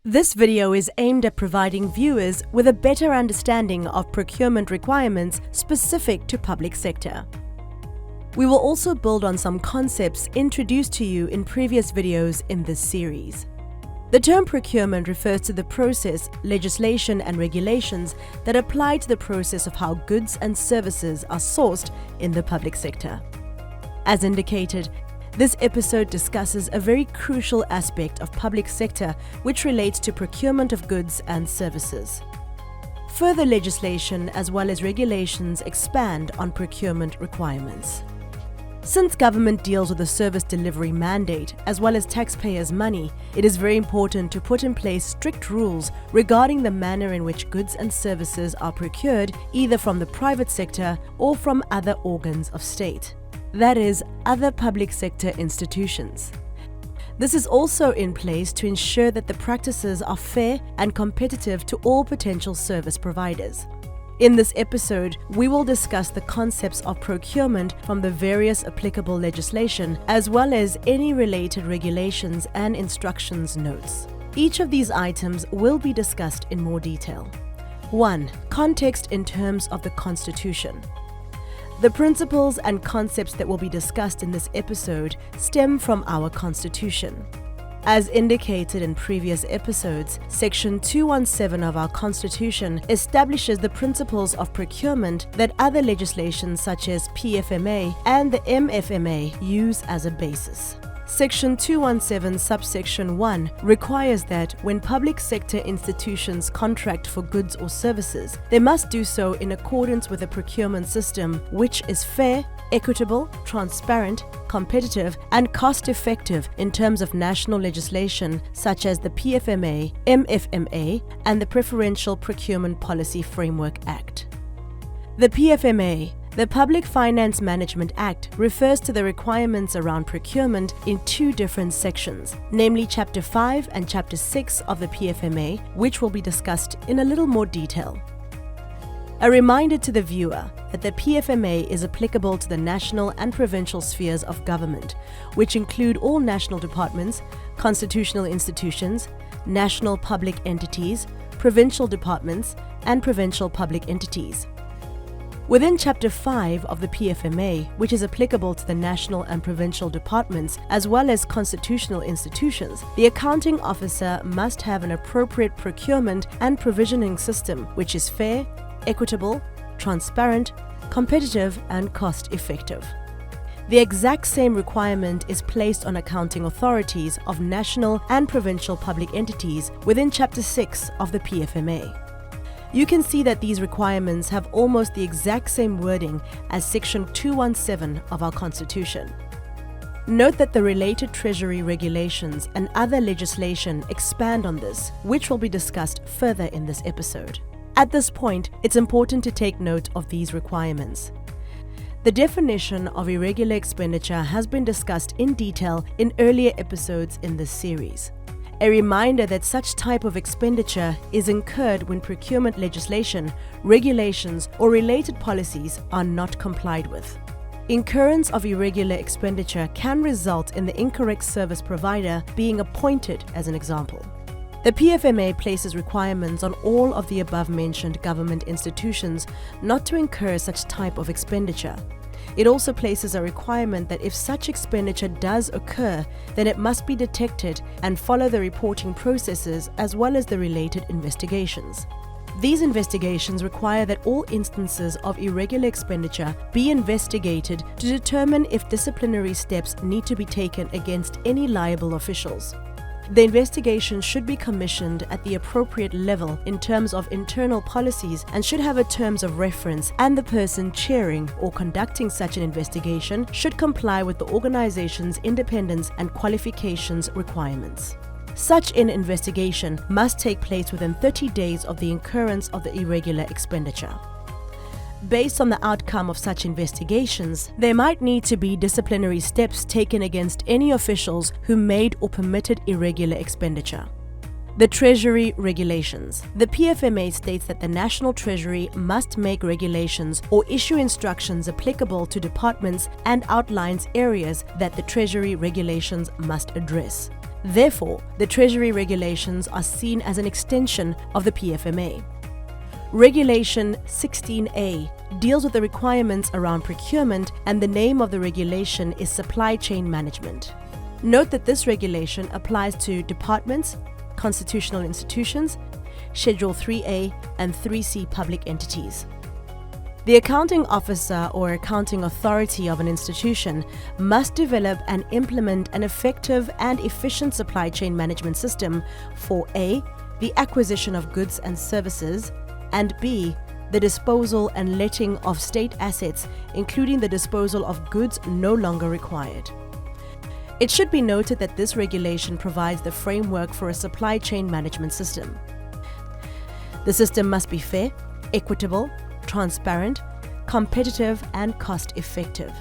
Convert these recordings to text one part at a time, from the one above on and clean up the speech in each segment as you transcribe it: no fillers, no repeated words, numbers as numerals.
This video is aimed at providing viewers with a better understanding of procurement requirements specific to public sector. We will also build on some concepts introduced to you in previous videos in this series. The term procurement refers to the process, legislation and regulations that apply to the process of how goods and services are sourced in the public sector. As indicated, this episode discusses a very crucial aspect of public sector which relates to procurement of goods and services. Further legislation as well as regulations expand on procurement requirements. Since government deals with the service delivery mandate as well as taxpayers' money, it is very important to put in place strict rules regarding the manner in which goods and services are procured either from the private sector or from other organs of state. That is, other public sector institutions. This is also in place to ensure that the practices are fair and competitive to all potential service providers. In this episode, we will discuss the concepts of procurement from the various applicable legislation, as well as any related regulations and instructions notes. Each of these items will be discussed in more detail. 1. Context in terms of the Constitution. The principles and concepts that will be discussed in this episode stem from our Constitution. As indicated in previous episodes, Section 217 of our Constitution establishes the principles of procurement that other legislation such as PFMA and the MFMA use as a basis. Section 217 subsection 1 requires that when public sector institutions contract for goods or services, they must do so in accordance with a procurement system which is fair, equitable, transparent, competitive, and cost-effective in terms of national legislation such as the PFMA, MFMA, and the Preferential Procurement Policy Framework Act. The PFMA, the Public Finance Management Act, refers to the requirements around procurement in two different sections, namely Chapter 5 and Chapter 6 of the PFMA, which will be discussed in a little more detail. A reminder to the viewer that the PFMA is applicable to the national and provincial spheres of government, which include all national departments, constitutional institutions, national public entities, provincial departments, and provincial public entities. Within Chapter 5 of the PFMA, which is applicable to the national and provincial departments as well as constitutional institutions, the accounting officer must have an appropriate procurement and provisioning system which is fair, equitable, transparent, competitive, and cost-effective. The exact same requirement is placed on accounting authorities of national and provincial public entities within Chapter 6 of the PFMA. You can see that these requirements have almost the exact same wording as Section 217 of our Constitution. Note that the related Treasury regulations and other legislation expand on this, which will be discussed further in this episode. At this point, it's important to take note of these requirements. The definition of irregular expenditure has been discussed in detail in earlier episodes in this series. A reminder that such type of expenditure is incurred when procurement legislation, regulations, or related policies are not complied with. Incurrence of irregular expenditure can result in the incorrect service provider being appointed, as an example. The PFMA places requirements on all of the above-mentioned government institutions not to incur such type of expenditure. It also places a requirement that if such expenditure does occur, then it must be detected and follow the reporting processes as well as the related investigations. These investigations require that all instances of irregular expenditure be investigated to determine if disciplinary steps need to be taken against any liable officials. The investigation should be commissioned at the appropriate level in terms of internal policies and should have a terms of reference, and the person chairing or conducting such an investigation should comply with the organization's independence and qualifications requirements. Such an investigation must take place within 30 days of the incurrence of the irregular expenditure. Based on the outcome of such investigations, there might need to be disciplinary steps taken against any officials who made or permitted irregular expenditure. The Treasury regulations. The PFMA states that the National Treasury must make regulations or issue instructions applicable to departments and outlines areas that the Treasury regulations must address. Therefore, the Treasury regulations are seen as an extension of the PFMA. Regulation 16A deals with the requirements around procurement, and the name of the regulation is Supply Chain Management. Note that this regulation applies to departments, constitutional institutions, Schedule 3A and 3C public entities. The accounting officer or accounting authority of an institution must develop and implement an effective and efficient supply chain management system for A, the acquisition of goods and services, and B, the disposal and letting of state assets, including the disposal of goods no longer required. It should be noted that this regulation provides the framework for a supply chain management system. The system must be fair, equitable, transparent, competitive, and cost-effective.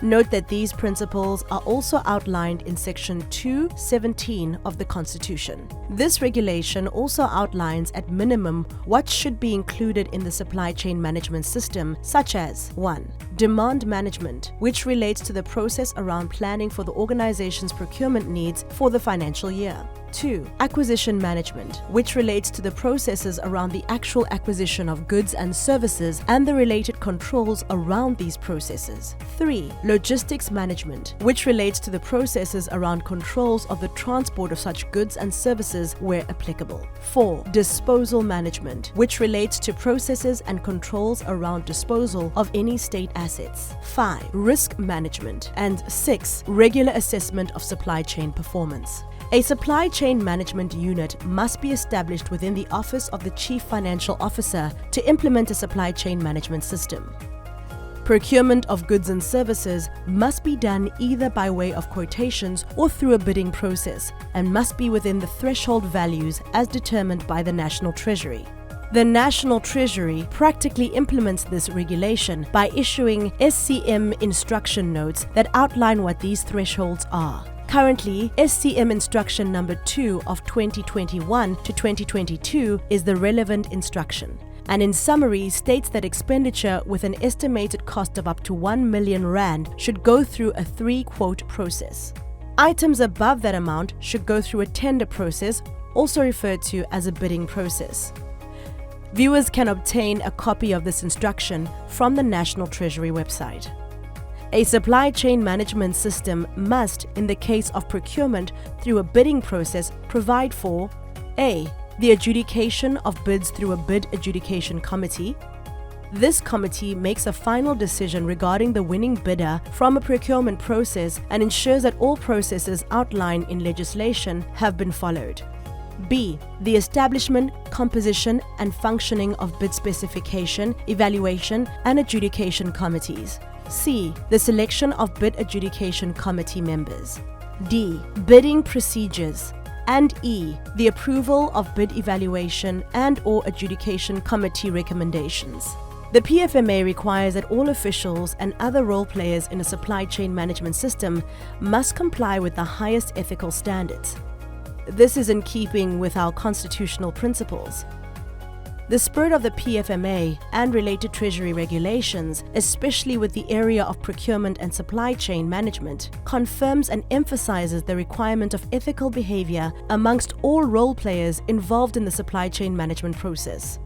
Note that these principles are also outlined in Section 217 of the Constitution. This regulation also outlines at minimum what should be included in the supply chain management system, such as 1. Demand management, which relates to the process around planning for the organization's procurement needs for the financial year. 2. Acquisition management, which relates to the processes around the actual acquisition of goods and services and the related controls around these processes. 3. Logistics management, which relates to the processes around controls of the transport of such goods and services where applicable. 4. Disposal management, which relates to processes and controls around disposal of any state assets. 5. Risk management. And 6. Regular assessment of supply chain performance. A supply chain management unit must be established within the Office of the Chief Financial Officer to implement a supply chain management system. Procurement of goods and services must be done either by way of quotations or through a bidding process and must be within the threshold values as determined by the National Treasury. The National Treasury practically implements this regulation by issuing SCM instruction notes that outline what these thresholds are. Currently, SCM Instruction Number 2 of 2021 to 2022 is the relevant instruction, and in summary states that expenditure with an estimated cost of up to 1 million rand should go through a 3-quote process. Items above that amount should go through a tender process, also referred to as a bidding process. Viewers can obtain a copy of this instruction from the National Treasury website. A supply chain management system must, in the case of procurement through a bidding process, provide for A. The adjudication of bids through a bid adjudication committee. This committee makes a final decision regarding the winning bidder from a procurement process and ensures that all processes outlined in legislation have been followed. B. The establishment, composition, and functioning of bid specification, evaluation, and adjudication committees. C. The selection of bid adjudication committee members. D. Bidding procedures. And E. The approval of bid evaluation and/or adjudication committee recommendations. The PFMA requires that all officials and other role players in a supply chain management system must comply with the highest ethical standards. This is in keeping with our constitutional principles. The spirit of the PFMA and related Treasury regulations, especially with the area of procurement and supply chain management, confirms and emphasizes the requirement of ethical behavior amongst all role players involved in the supply chain management process.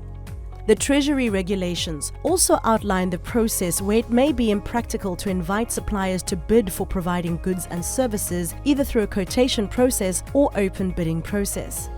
The Treasury regulations also outline the process where it may be impractical to invite suppliers to bid for providing goods and services either through a quotation process or open bidding process.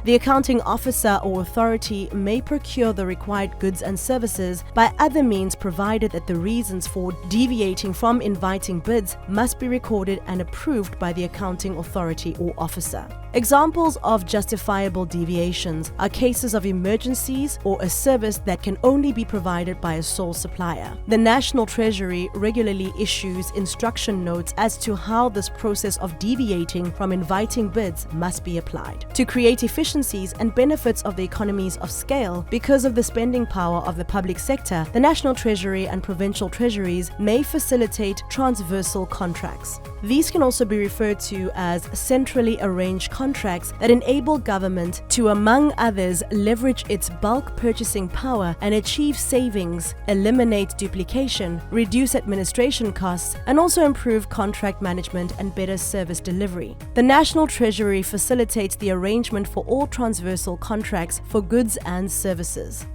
The accounting officer or authority may procure the required goods and services by other means, provided that the reasons for deviating from inviting bids must be recorded and approved by the accounting authority or officer. Examples of justifiable deviations are cases of emergencies or a service that can only be provided by a sole supplier. The National Treasury regularly issues instruction notes as to how this process of deviating from inviting bids must be applied. To create efficiency efficiencies and benefits of the economies of scale because of the spending power of the public sector, the National Treasury and Provincial Treasuries may facilitate transversal contracts. These can also be referred to as centrally arranged contracts that enable government to, among others, leverage its bulk purchasing power and achieve savings, eliminate duplication, reduce administration costs, and also improve contract management and better service delivery. The National Treasury facilitates the arrangement for all transversal contracts for goods and services.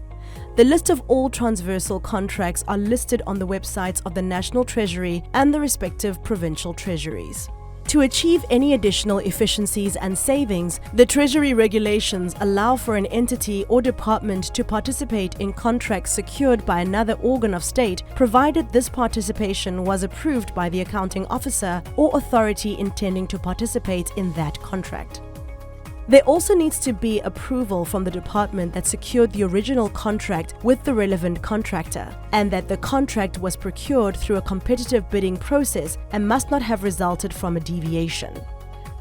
The list of all transversal contracts are listed on the websites of the National Treasury and the respective provincial treasuries. To achieve any additional efficiencies and savings, the Treasury regulations allow for an entity or department to participate in contracts secured by another organ of state, provided this participation was approved by the accounting officer or authority intending to participate in that contract. There also needs to be approval from the department that secured the original contract with the relevant contractor, and that the contract was procured through a competitive bidding process and must not have resulted from a deviation.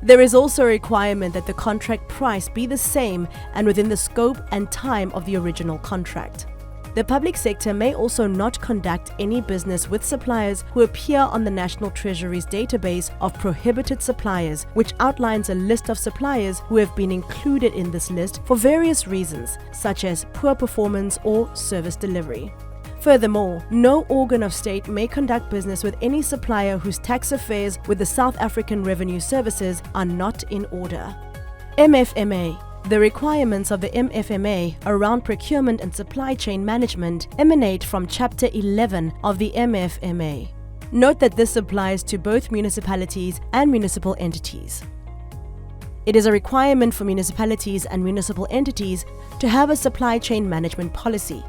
There is also a requirement that the contract price be the same and within the scope and time of the original contract. The public sector may also not conduct any business with suppliers who appear on the National Treasury's database of prohibited suppliers, which outlines a list of suppliers who have been included in this list for various reasons, such as poor performance or service delivery. Furthermore, no organ of state may conduct business with any supplier whose tax affairs with the South African Revenue Services are not in order. MFMA. The requirements of the MFMA around procurement and supply chain management emanate from Chapter 11 of the MFMA. Note that this applies to both municipalities and municipal entities. It is a requirement for municipalities and municipal entities to have a supply chain management policy.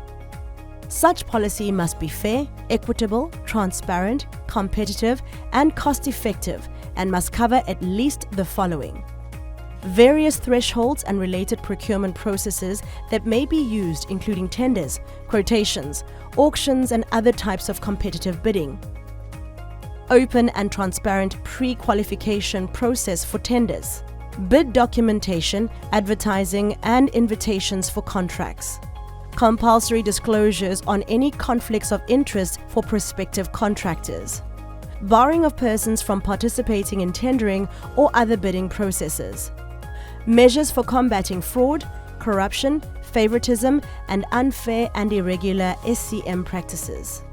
Such policy must be fair, equitable, transparent, competitive, and cost-effective, and must cover at least the following: various thresholds and related procurement processes that may be used, including tenders, quotations, auctions, and other types of competitive bidding. Open and transparent pre-qualification process for tenders. Bid documentation, advertising, and invitations for contracts. Compulsory disclosures on any conflicts of interest for prospective contractors. Barring of persons from participating in tendering or other bidding processes. Measures for combating fraud, corruption, favoritism, and unfair and irregular SCM practices.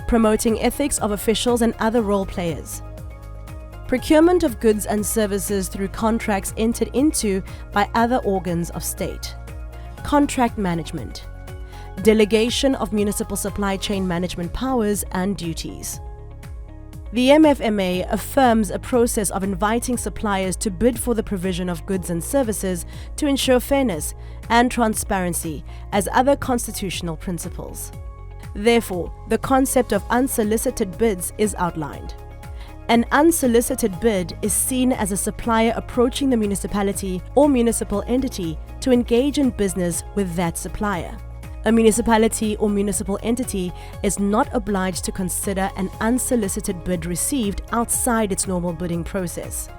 Promoting ethics of officials and other role players. Procurement of goods and services through contracts entered into by other organs of state. Contract management. Delegation of municipal supply chain management powers and duties. The MFMA affirms a process of inviting suppliers to bid for the provision of goods and services to ensure fairness and transparency as other constitutional principles. Therefore, the concept of unsolicited bids is outlined. An unsolicited bid is seen as a supplier approaching the municipality or municipal entity to engage in business with that supplier. A municipality or municipal entity is not obliged to consider an unsolicited bid received outside its normal bidding process.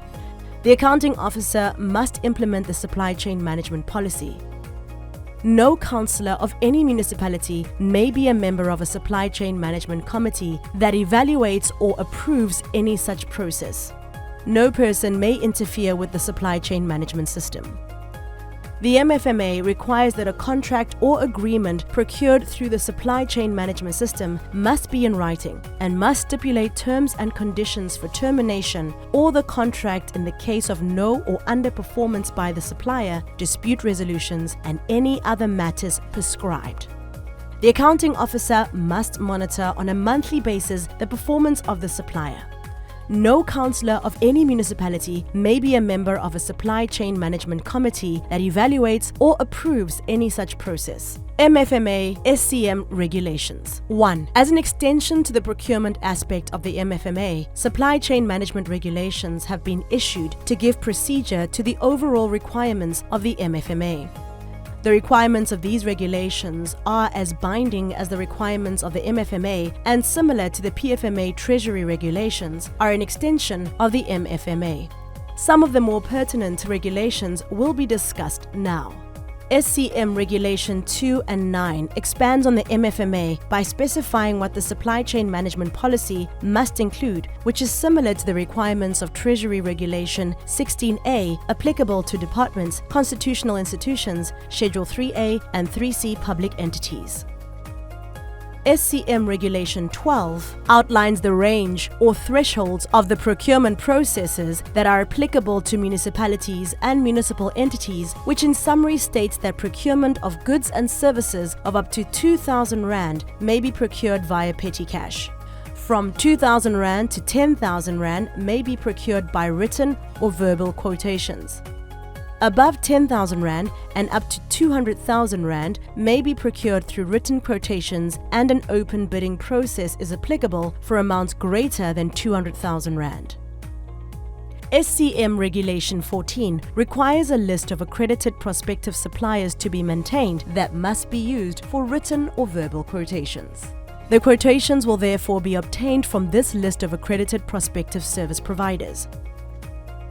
The accounting officer must implement the supply chain management policy. No councillor of any municipality may be a member of a supply chain management committee that evaluates or approves any such process. No person may interfere with the supply chain management system. The MFMA requires that a contract or agreement procured through the supply chain management system must be in writing and must stipulate terms and conditions for termination or the contract in the case of no or underperformance by the supplier, dispute resolutions, and any other matters prescribed. The accounting officer must monitor on a monthly basis the performance of the supplier. No councillor of any municipality may be a member of a supply chain management committee that evaluates or approves any such process. MFMA SCM regulations. 1. As an extension to the procurement aspect of the MFMA, supply chain management regulations have been issued to give procedure to the overall requirements of the MFMA. The requirements of these regulations are as binding as the requirements of the MFMA and similar to the PFMA Treasury regulations are an extension of the MFMA. Some of the more pertinent regulations will be discussed now. SCM Regulation 2 and 9 expands on the MFMA by specifying what the supply chain management policy must include, which is similar to the requirements of Treasury Regulation 16A applicable to departments, constitutional institutions, Schedule 3A and 3C public entities. SCM Regulation 12 outlines the range or thresholds of the procurement processes that are applicable to municipalities and municipal entities, which in summary states that procurement of goods and services of up to 2,000 Rand may be procured via petty cash. From 2,000 Rand to 10,000 Rand may be procured by written or verbal quotations. Above 10,000 Rand and up to 200,000 Rand may be procured through written quotations, and an open bidding process is applicable for amounts greater than 200,000 Rand. SCM Regulation 14 requires a list of accredited prospective suppliers to be maintained that must be used for written or verbal quotations. The quotations will therefore be obtained from this list of accredited prospective service providers.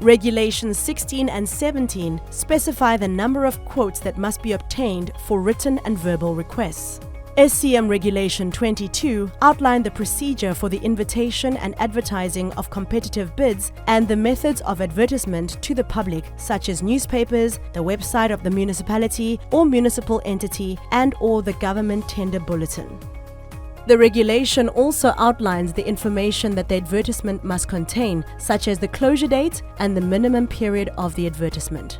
Regulations 16 and 17 specify the number of quotes that must be obtained for written and verbal requests. SCM Regulation 22 outlined the procedure for the invitation and advertising of competitive bids and the methods of advertisement to the public, such as newspapers, the website of the municipality or municipal entity, and/or the government tender bulletin. The regulation also outlines the information that the advertisement must contain, such as the closure date and the minimum period of the advertisement.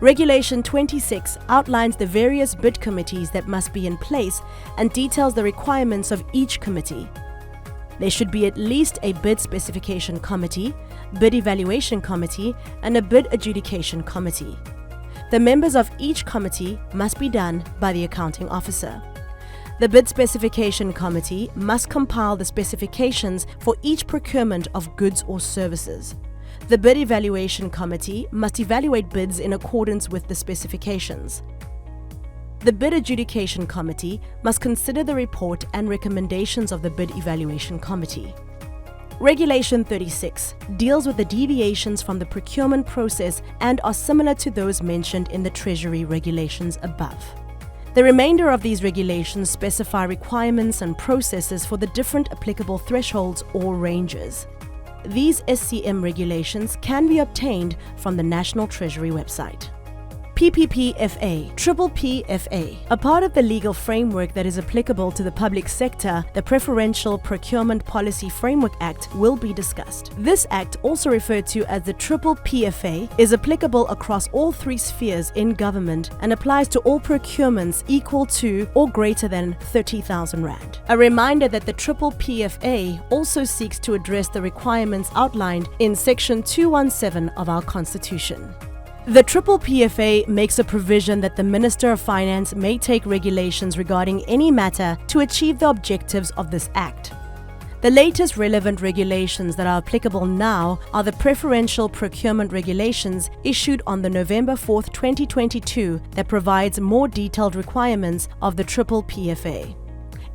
Regulation 26 outlines the various bid committees that must be in place and details the requirements of each committee. There should be at least a bid specification committee, bid evaluation committee, and a bid adjudication committee. The members of each committee must be done by the accounting officer. The Bid Specification Committee must compile the specifications for each procurement of goods or services. The Bid Evaluation Committee must evaluate bids in accordance with the specifications. The Bid Adjudication Committee must consider the report and recommendations of the Bid Evaluation Committee. Regulation 36 deals with the deviations from the procurement process and are similar to those mentioned in the Treasury regulations above. The remainder of these regulations specify requirements and processes for the different applicable thresholds or ranges. These SCM regulations can be obtained from the National Treasury website. PPFA, Triple PFA. A part of the legal framework that is applicable to the public sector, the Preferential Procurement Policy Framework Act, will be discussed. This act, also referred to as the Triple PFA, is applicable across all three spheres in government and applies to all procurements equal to or greater than 30,000 Rand. A reminder that the Triple PFA also seeks to address the requirements outlined in Section 217 of our Constitution. The Triple PFA makes a provision that the Minister of Finance may take regulations regarding any matter to achieve the objectives of this Act. The latest relevant regulations that are applicable now are the Preferential Procurement Regulations issued on the November 4, 2022 that provides more detailed requirements of the Triple PFA.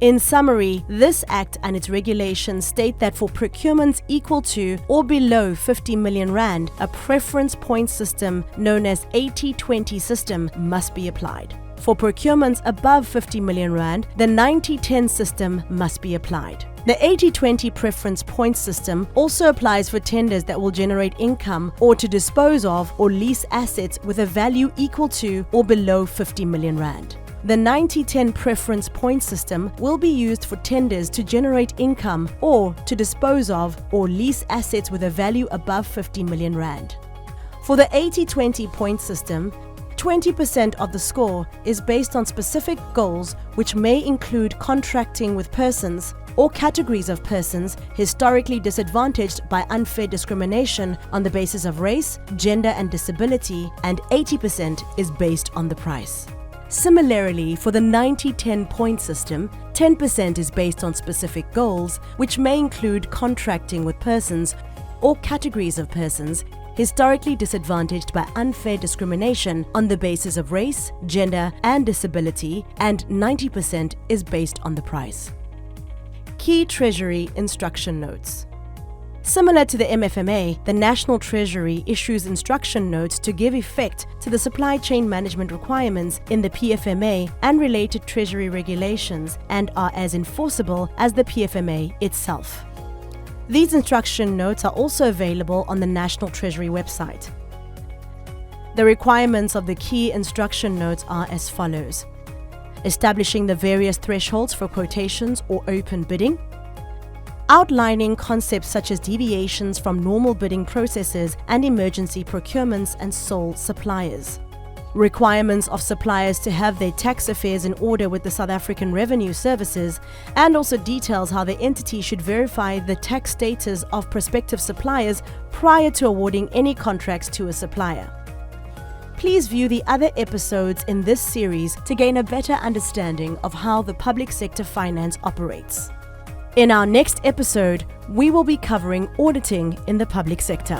In summary, this Act and its regulations state that for procurements equal to or below 50 million Rand, a preference point system known as 80-20 system must be applied. For procurements above 50 million Rand, the 90-10 system must be applied. The 80-20 preference point system also applies for tenders that will generate income or to dispose of or lease assets with a value equal to or below 50 million Rand. The 90-10 preference point system will be used for tenders to generate income or to dispose of or lease assets with a value above 50 million Rand. For the 80-20 point system, 20% of the score is based on specific goals which may include contracting with persons or categories of persons historically disadvantaged by unfair discrimination on the basis of race, gender and disability, and 80% is based on the price. Similarly, for the 90-10 point system, 10% is based on specific goals, which may include contracting with persons or categories of persons historically disadvantaged by unfair discrimination on the basis of race, gender, and disability, and 90% is based on the price. Key Treasury Instruction Notes. Similar to the MFMA, the National Treasury issues instruction notes to give effect to the supply chain management requirements in the PFMA and related Treasury regulations and are as enforceable as the PFMA itself. These instruction notes are also available on the National Treasury website. The requirements of the key instruction notes are as follows: establishing the various thresholds for quotations or open bidding, outlining concepts such as deviations from normal bidding processes and emergency procurements and sole suppliers. Requirements of suppliers to have their tax affairs in order with the South African Revenue Services, and also details how the entity should verify the tax status of prospective suppliers prior to awarding any contracts to a supplier. Please view the other episodes in this series to gain a better understanding of how the public sector finance operates. In our next episode, we will be covering auditing in the public sector.